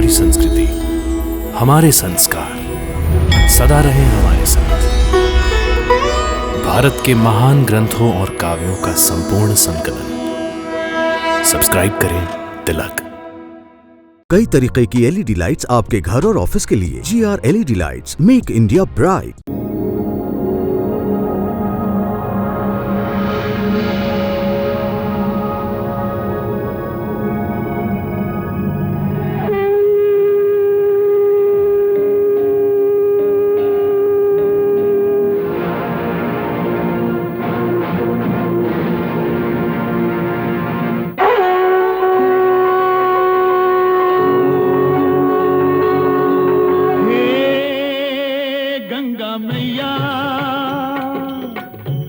हमारी संस्कृति, हमारे संस्कार सदा रहे हमारे साथ। भारत के महान ग्रंथों और काव्यों का संपूर्ण संकलन। सब्सक्राइब करें तिलक। कई तरीके की एलईडी लाइट्स आपके घर और ऑफिस के लिए। GR LED lights, make India bright.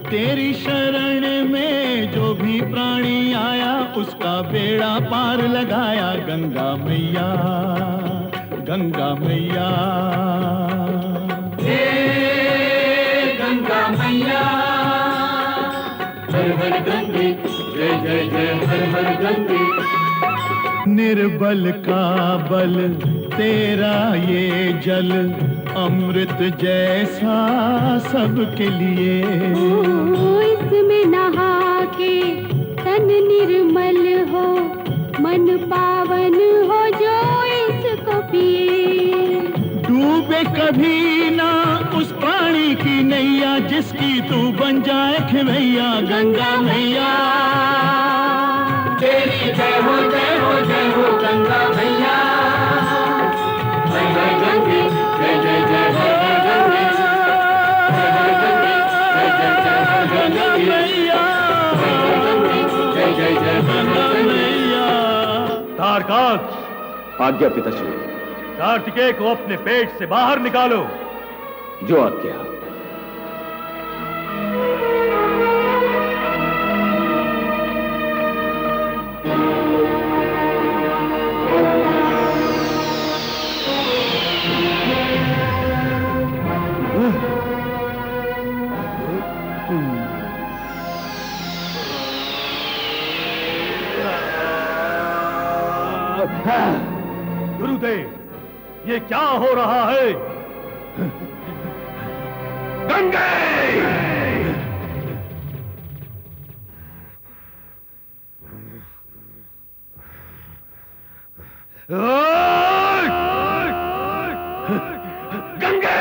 तेरी शरण में जो भी प्राणी आया उसका बेड़ा पार लगाया। गंगा मैया, गंगा मैया, हे गंगा मैया, हर हर गंगे, जय जय जय हर हर गंगे। निर्बल का बल तेरा ये जल, अमृत जैसा सबके लिए। इसमें नहा के तन निर्मल हो, मन पावन हो जो इसको पिए। डूबे कभी ना उस प्राणी की नैया, जिसकी तू बन जाए खिवैया। गंगा मैया, तेरी जय हो जय हो जय हो गंगा मैया। जय जय गंगे, जय जय जय हर हर गंगे, हर हर गंगे, जय जय जय हर हर गंगे मैया, हर हर गंगे, जय जय जय गंगा मैया। तारकाक्ष, आज्ञा पिताश्री। कार्तिकेय को अपने पेट से बाहर निकालो। जो आज्ञा। गुरुदेव, ये क्या हो रहा है? गंगे! गंगे!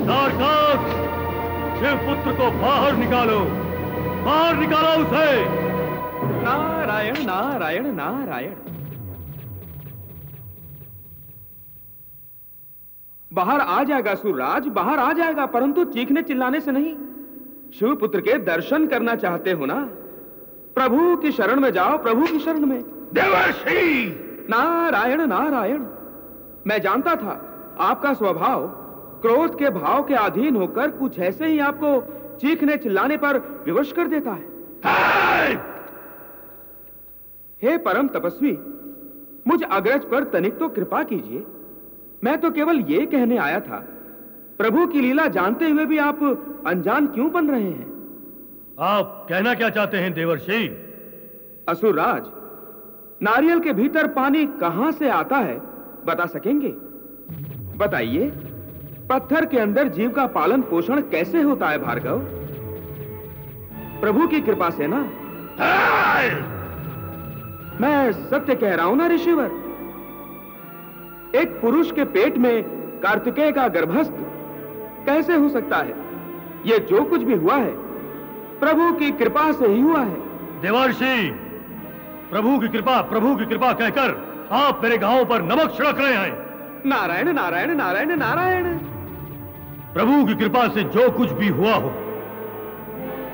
तारकाक्ष, शिवपुत्र को बाहर निकालो, बाहर निकालो उसे। नारायण नारायण नारायण। बाहर आ जाएगा सूरराज, बाहर आ जाएगा, परंतु चीखने चिल्लाने से नहीं। शिवपुत्र के दर्शन करना चाहते हो ना? प्रभु की शरण में जाओ, प्रभु की शरण में। देवर्षि! नारायण नारायण। मैं जानता था आपका स्वभाव क्रोध के भाव के अधीन होकर कुछ ऐसे ही आपको चीखने चिल्लाने पर विवश कर देता है। हे परम तपस्वी, मुझ अग्रज पर तनिक तो कृपा कीजिए। मैं तो केवल ये कहने आया था, प्रभु की लीला जानते हुए भी आप अनजान क्यों बन रहे हैं? आप कहना क्या चाहते हैं देवर्षि? असुरराज, नारियल के भीतर पानी कहां से आता है बता सकेंगे? बताइए, पत्थर के अंदर जीव का पालन पोषण कैसे होता है भार्गव? प्रभु की कृपा से ना। मैं सत्य कह रहा हूं ना ऋषिवर? एक पुरुष के पेट में कार्तिकेय का गर्भस्थ कैसे हो सकता है? ये जो कुछ भी हुआ है प्रभु की कृपा से ही हुआ है। देवर्षि, प्रभु की कृपा कहकर आप मेरे गांव पर नमक छिड़क रहे हैं। नारायण नारायण नारायण नारायण। प्रभु की कृपा से जो कुछ भी हुआ हो,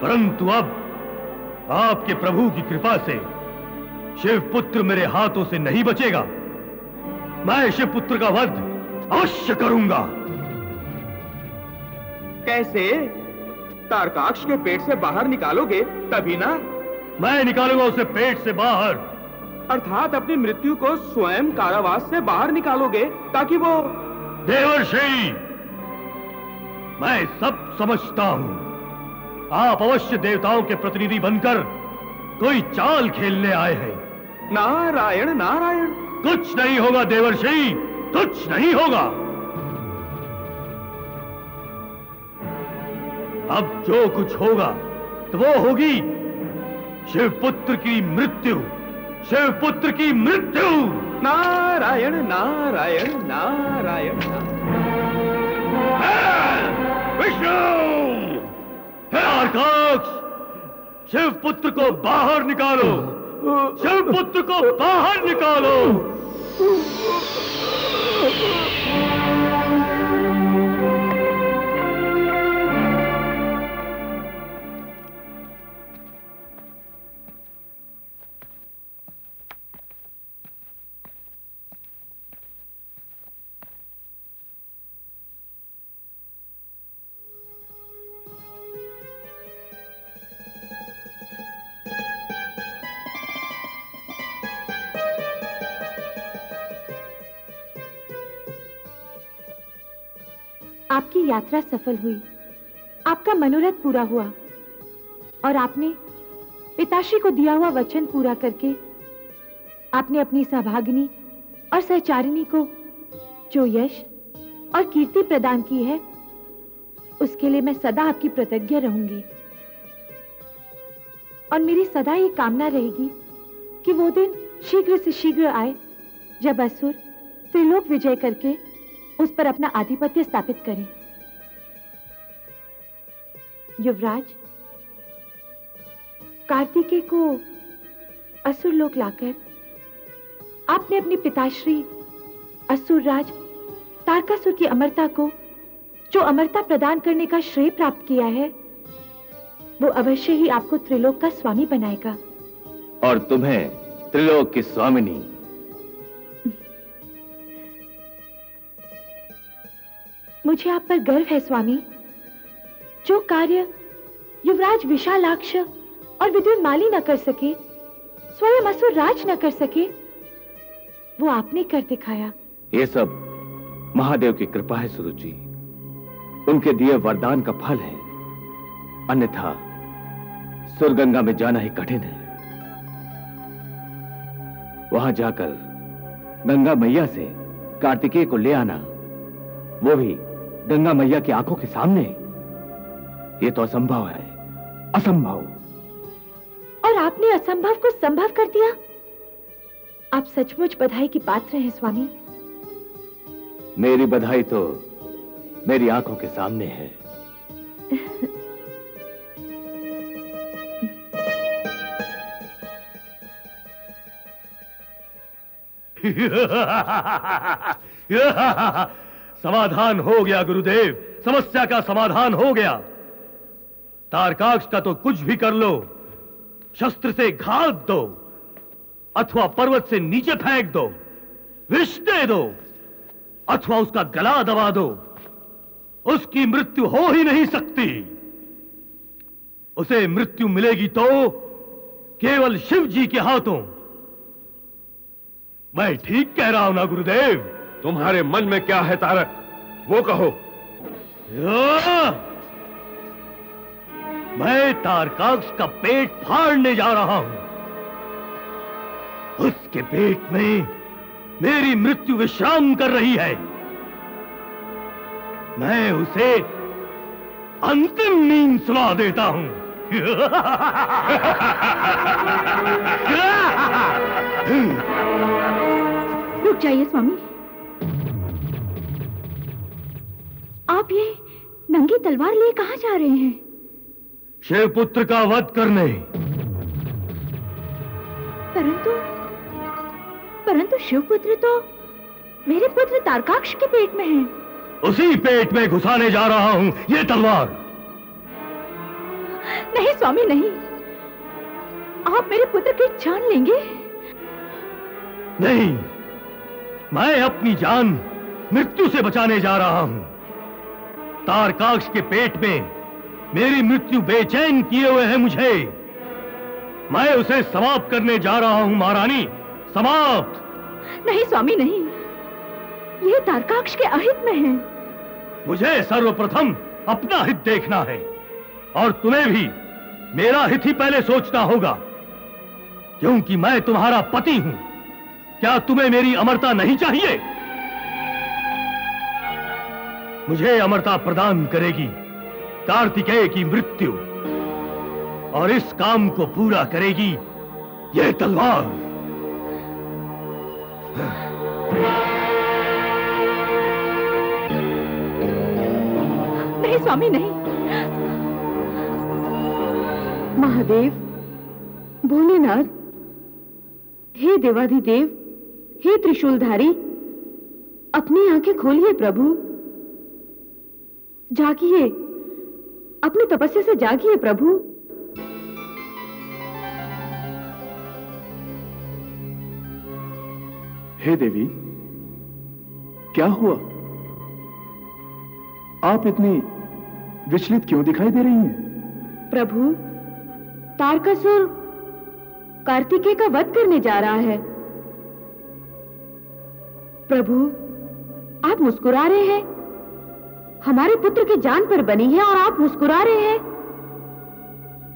परंतु अब आपके प्रभु की कृपा से शिवपुत्र मेरे हाथों से नहीं बचेगा। मैं शिवपुत्र का वध अवश्य करूंगा। कैसे? तारकाक्ष के पेट से बाहर निकालोगे तभी ना? मैं निकालूंगा उसे पेट से बाहर, अर्थात अपनी मृत्यु को स्वयं कारावास से बाहर निकालोगे ताकि वो... देवर्षि, मैं सब समझता हूं। आप अवश्य देवताओं के प्रतिनिधि बनकर कोई चाल खेलने आए हैं। नारायण नारायण। कुछ नहीं होगा देवर्षि, कुछ नहीं होगा। अब जो कुछ होगा तो वो होगी शिवपुत्र की मृत्यु, शिवपुत्र की मृत्यु। नारायण नारायण नारायण। विष्णु, तारकाक्ष, शिवपुत्र को बाहर निकालो, शिवपुत्र को बाहर निकालो। आपकी यात्रा सफल हुई, आपका मनोरथ पूरा हुआ और आपने पिताश्री को दिया हुआ वचन पूरा करके आपने अपनी सहभागिनी और सहचारिणी को जो यश और कीर्ति प्रदान की है, उसके लिए मैं सदा आपकी कृतज्ञ रहूंगी। और मेरी सदा ये कामना रहेगी कि वो दिन शीघ्र से शीघ्र आए जब असुर त्रिलोक विजय करके उस पर अपना आधिपत्य स्थापित करें। युवराज, कार्तिकेय को असुर लोक लाकर आपने अपने पिताश्री असुरराज तारकासुर की अमरता को जो अमरता प्रदान करने का श्रेय प्राप्त किया है, वो अवश्य ही आपको त्रिलोक का स्वामी बनाएगा। और तुम्हें त्रिलोक की स्वामिनी। मुझे आप पर गर्व है स्वामी। जो कार्य युवराज विशालाक्ष और विद्युन्माली न कर सके, स्वयं असुरराज न कर सके, वो आपने कर दिखाया। ये सब महादेव की कृपा है सुरुचि, उनके दिए वरदान का फल है। अन्यथा सुरगंगा में जाना ही कठिन है। वहां जाकर गंगा मैया से कार्तिकेय को ले आना, वो भी गंगा मैया की आंखों के सामने, ये तो असंभव है, असंभव। और आपने असंभव को संभव कर दिया। आप सचमुच बधाई की पात्र हैं स्वामी। मेरी बधाई तो मेरी आंखों के सामने है। समाधान हो गया गुरुदेव, समस्या का समाधान हो गया। तारकाक्ष का तो कुछ भी कर लो, शस्त्र से घात दो अथवा पर्वत से नीचे फेंक दो, विष दे दो अथवा उसका गला दबा दो, उसकी मृत्यु हो ही नहीं सकती। उसे मृत्यु मिलेगी तो केवल शिव जी के हाथों। मैं ठीक कह रहा हूं ना गुरुदेव? तुम्हारे मन में क्या है तारक, वो कहो। मैं तारकाक्ष का पेट फाड़ने जा रहा हूं। उसके पेट में मेरी मृत्यु विश्राम कर रही है। मैं उसे अंतिम नींद सुला देता हूं। रुक जाइए स्वामी। आप ये नंगी तलवार लिए कहां जा रहे हैं? शिवपुत्र का वध करने। परंतु शिवपुत्र तो मेरे पुत्र तारकाक्ष के पेट में है। उसी पेट में घुसाने जा रहा हूं ये तलवार। नहीं स्वामी नहीं, आप मेरे पुत्र की जान लेंगे। नहीं, मैं अपनी जान मृत्यु से बचाने जा रहा हूं। तारकाक्ष के पेट में मेरी मृत्यु बेचैन किए हुए है मुझे। मैं उसे समाप्त करने जा रहा हूं महारानी, समाप्त। नहीं स्वामी नहीं, ये तारकाक्ष के अहित में है। मुझे सर्वप्रथम अपना हित देखना है और तुम्हें भी मेरा हित ही पहले सोचना होगा, क्योंकि मैं तुम्हारा पति हूं। क्या तुम्हें मेरी अमरता नहीं चाहिए? मुझे अमरता प्रदान करेगी कार्तिकेय की मृत्यु, और इस काम को पूरा करेगी यह तलवार। नहीं स्वामी नहीं। महादेव, भोलेनाथ, हे देवाधिदेव, हे त्रिशूलधारी, अपनी आंखें खोलिए प्रभु। जागिए, अपनी तपस्या से जागिए प्रभु। हे देवी, क्या हुआ? आप इतनी विचलित क्यों दिखाई दे रही हैं? प्रभु, तारकासुर कार्तिकेय का वध करने जा रहा है। प्रभु, आप मुस्कुरा रहे हैं। हमारे पुत्र की जान पर बनी है और आप मुस्कुरा रहे हैं।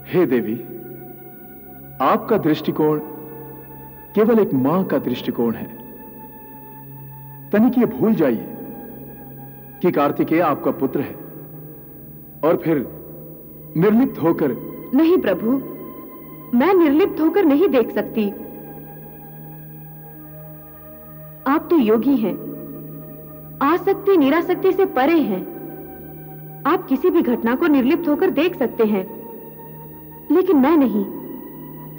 हे देवी, आपका दृष्टिकोण केवल एक मां का दृष्टिकोण है। तनिक ये भूल जाइए कि कार्तिकेय आपका पुत्र है और फिर निर्लिप्त होकर। नहीं प्रभु, मैं निर्लिप्त होकर नहीं देख सकती। आप तो योगी हैं, आसक्ति निरासक्ति से परे हैं। आप किसी भी घटना को निर्लिप्त होकर देख सकते हैं, लेकिन मैं नहीं।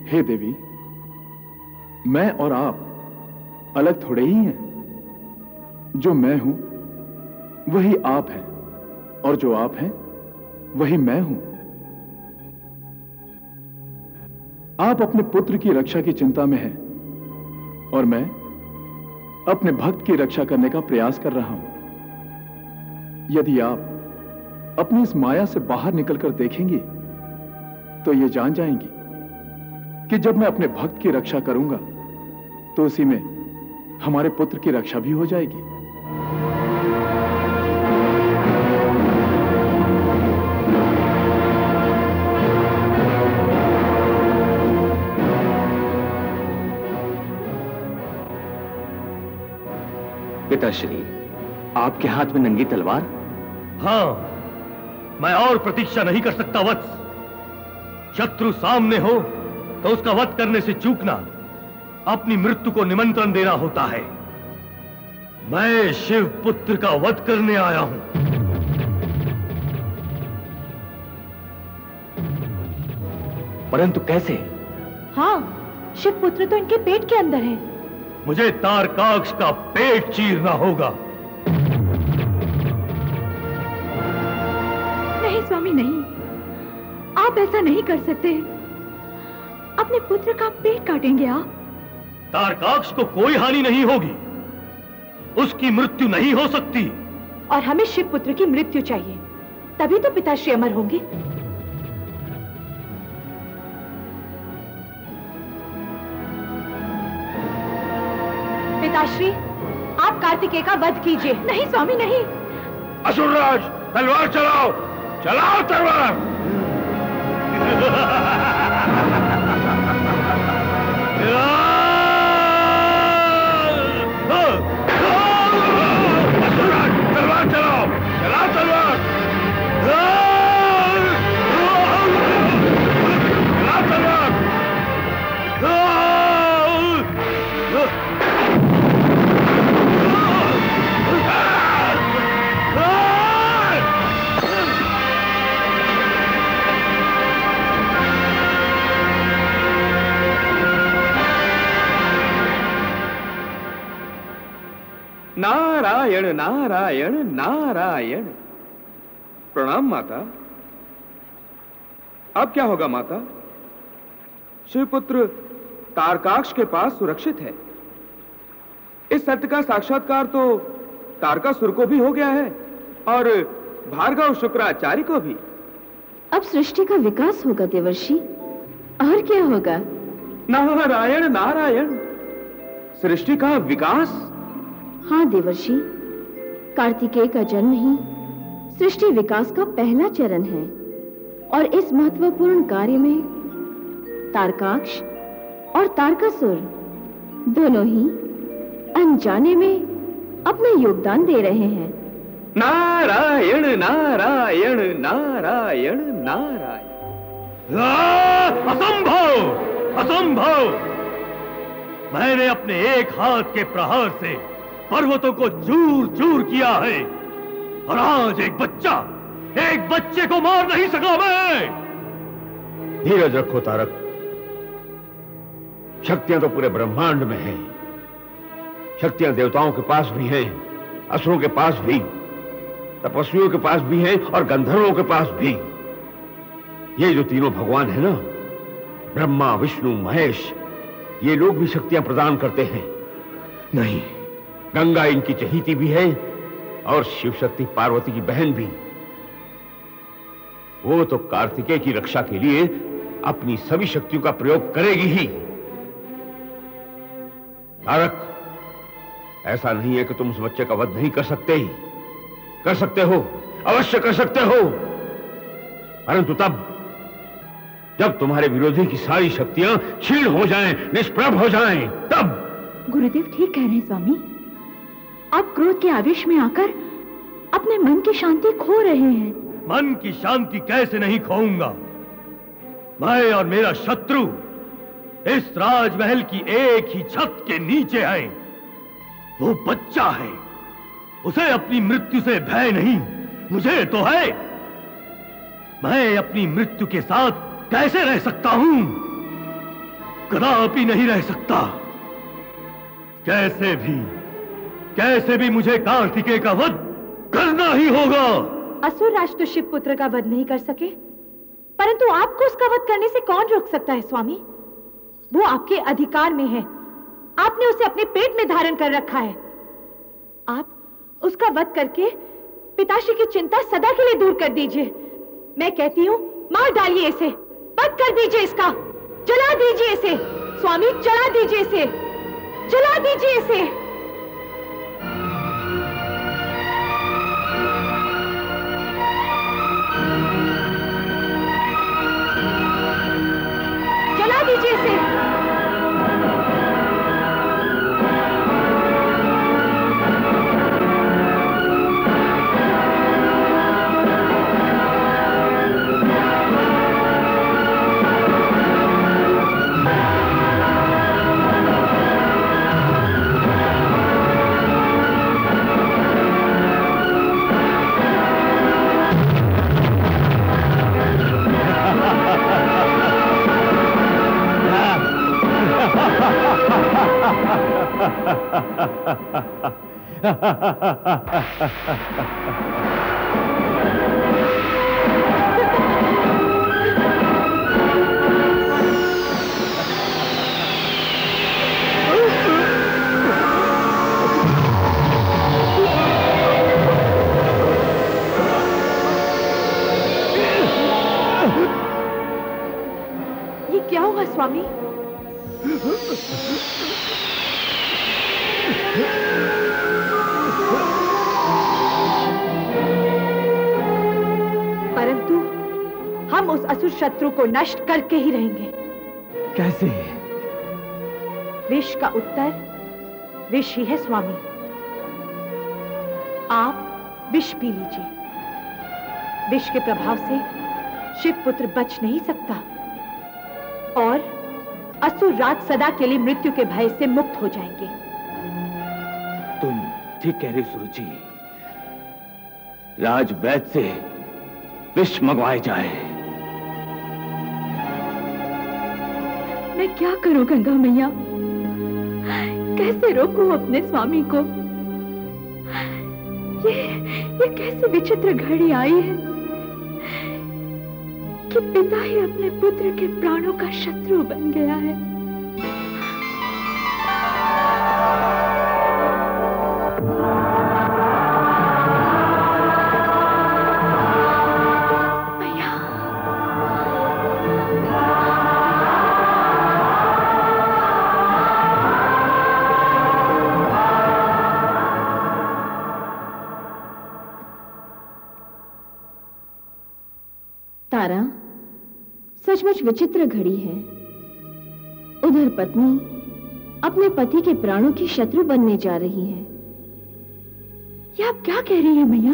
हे देवी, मैं और आप अलग थोड़े ही हैं। जो मैं हूं वही आप हैं, और जो आप हैं वही मैं हूं। आप अपने पुत्र की रक्षा की चिंता में हैं और मैं अपने भक्त की रक्षा करने का प्रयास कर रहा हूं। यदि आप अपनी इस माया से बाहर निकलकर देखेंगी तो ये जान जाएंगी कि जब मैं अपने भक्त की रक्षा करूंगा तो उसी में हमारे पुत्र की रक्षा भी हो जाएगी। पिताश्री, आपके हाथ में नंगी तलवार? हां, मैं और प्रतीक्षा नहीं कर सकता वत्स। शत्रु सामने हो तो उसका वध करने से चूकना अपनी मृत्यु को निमंत्रण देना होता है। मैं शिव पुत्र का वध करने आया हूं। परंतु कैसे? हाँ, शिव पुत्र तो इनके पेट के अंदर है। मुझे तारकाक्ष का पेट चीरना होगा। नहीं स्वामी नहीं, आप ऐसा नहीं कर सकते। अपने पुत्र का पेट काटेंगे आप? तारकाक्ष को कोई हानि नहीं होगी, उसकी मृत्यु नहीं हो सकती। और हमें शिव पुत्र की मृत्यु चाहिए, तभी तो पिताश्री अमर होंगे। पिताश्री, आप कार्तिकेय का वध कीजिए। नहीं स्वामी नहीं। असुरराज, तलवार चलाओ, चलाओ तलवार। असुरराज, तलवार चलाओ, चलाओ तलवार। चलाओ तलवार। नारायण नारायण नारायण। प्रणाम माता। अब क्या होगा माता? शिवपुत्र तारकाक्ष के पास सुरक्षित है। इस सत्य का साक्षात्कार तो तारकासुर को भी हो गया है और भार्गव शुक्राचार्य को भी। अब सृष्टि का विकास होगा देवर्षि, और क्या होगा? नारायण नारायण। सृष्टि का विकास? हाँ देवर्षि, कार्तिकेय का जन्म ही सृष्टि विकास का पहला चरण है और इस महत्वपूर्ण कार्य में तारकाक्ष और तारकासुर दोनों ही अनजाने में अपना योगदान दे रहे हैं। नारायण नारायण नारायण नारायण। असंभव, असंभव! मैंने अपने एक हाथ के प्रहार से पर्वतों को चूर चूर किया है और आज एक बच्चे को मार नहीं सका मैं। धीरज रखो तारक, शक्तियां तो पूरे ब्रह्मांड में हैं। शक्तियां देवताओं के पास भी हैं, असुरों के पास भी, तपस्वियों के पास भी हैं और गंधर्वों के पास भी। ये जो तीनों भगवान हैं ना, ब्रह्मा विष्णु महेश, ये लोग भी शक्तियां प्रदान करते हैं। नहीं, गंगा इनकी चहेती भी है और शिव शक्ति पार्वती की बहन भी। वो तो कार्तिकेय की रक्षा के लिए अपनी सभी शक्तियों का प्रयोग करेगी ही। तारक, ऐसा नहीं है कि तुम उस बच्चे का वध नहीं कर सकते ही। कर सकते हो, अवश्य कर सकते हो, परंतु तब जब तुम्हारे विरोधी की सारी शक्तियां क्षीण हो जाएं, निष्प्रभ हो जाएं, तब। गुरुदेव ठीक कह रहे हैं स्वामी। आप क्रोध के आवेश में आकर अपने मन की शांति खो रहे हैं। मन की शांति कैसे नहीं खोऊंगा? मैं और मेरा शत्रु इस राजमहल की एक ही छत के नीचे है। वो बच्चा है, उसे अपनी मृत्यु से भय नहीं, मुझे तो है। मैं अपनी मृत्यु के साथ कैसे रह सकता हूं? कदापि नहीं रह सकता। कैसे भी मुझे कार्तिकेय का वध करना ही होगा। असुर राज तो शिव पुत्र का वध नहीं कर सके, परंतु आपको उसका वध करने से कौन रोक सकता है स्वामी? वो आपके अधिकार में है। आपने उसे अपने पेट में धारण कर रखा है। आप उसका वध करके पिताश्री की चिंता सदा के लिए दूर कर दीजिए। मैं कहती हूँ, मार डालिए इसे, वध कर दीजिए इसका, जला दीजिए इसे स्वामी, जला दीजिए इसे, जला दीजिए इसे। जला दीजिए इसे। ये क्या हुआ स्वामी? परंतु हम उस असुर शत्रु को नष्ट करके ही रहेंगे। कैसे? विष का उत्तर विष ही है स्वामी। आप विष पी लीजिए। विष के प्रभाव से शिव पुत्र बच नहीं सकता और असुर राज सदा के लिए मृत्यु के भय से मुक्त हो जाएंगे। तुम ठीक कह रही सुरुचि। राजवैद्य से विष मंगवाए जाए। मैं क्या करूं गंगा मैया? कैसे रोकूं अपने स्वामी को? ये कैसे विचित्र घड़ी आई है कि पिता ही अपने पुत्र के प्राणों का शत्रु बन गया है। सचमुच विचित्र घड़ी है। उधर पत्नी अपने पति के प्राणों की शत्रु बनने जा रही है। ये आप क्या कह रही हैं मैया?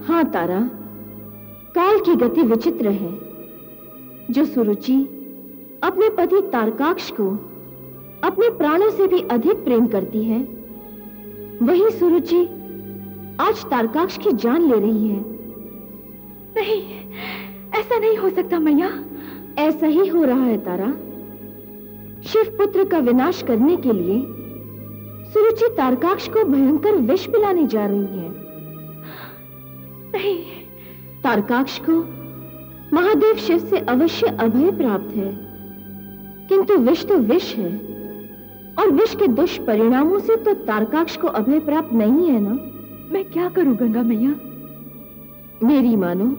हाँ तारा, काल की गति विचित्र है। जो सुरुचि अपने पति तारकाक्ष को अपने प्राणों से भी अधिक प्रेम करती है, वही सुरुचि आज तारकाक्ष की जान ले रही है। नहीं, ऐसा नहीं हो सकता मैया। ऐसा ही हो रहा है तारा। शिव पुत्र का विनाश करने के लिए सुरुचि तारकाक्ष को भयंकर विष पिलाने जा रही है। नहीं, तारकाक्ष को महादेव शिव से अवश्य अभय प्राप्त है, किंतु विष तो विष है, और विष के दुष्परिणामों से तो तारकाक्ष को अभय प्राप्त नहीं है ना। मैं क्या करूं गंगा मैया? मेरी मानो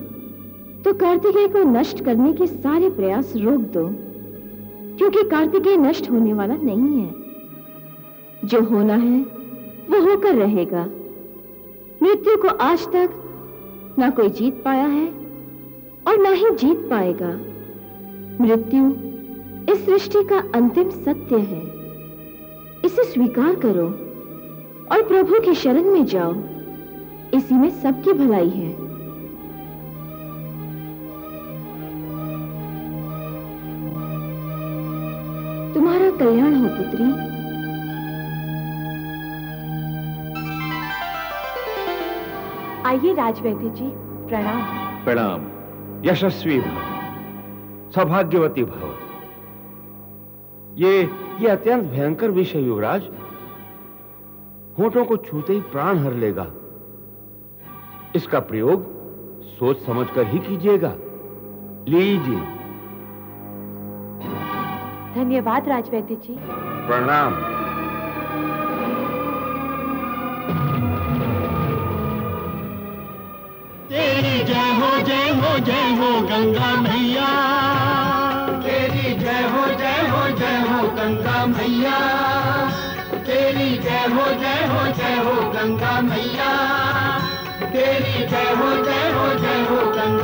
तो कार्तिकेय को नष्ट करने के सारे प्रयास रोक दो, क्योंकि कार्तिकेय नष्ट होने वाला नहीं है। जो होना है वो होकर रहेगा। मृत्यु को आज तक ना कोई जीत पाया है और ना ही जीत पाएगा। मृत्यु इस सृष्टि का अंतिम सत्य है। इसे स्वीकार करो और प्रभु की शरण में जाओ। इसी में सबकी भलाई है। तुम्हारा कल्याण हो पुत्री। आइए राजवैद्य जी, प्रणाम। प्रणाम। यशस्वी भव, सौभाग्यवती भव। ये अत्यंत भयंकर विष है युवराज। होठों को छूते ही प्राण हर लेगा। इसका प्रयोग सोच समझकर ही कीजिएगा। लीजिए। धन्यवाद राजवैद्य जी। प्रणाम। तेरी जय हो जय हो जय हो गंगा मैया। तेरी जय हो जय हो जय हो गंगा मैया। तेरी जय हो जय हो जय हो गंगा मैया। तेरी जय हो जय हो जय हो गंगा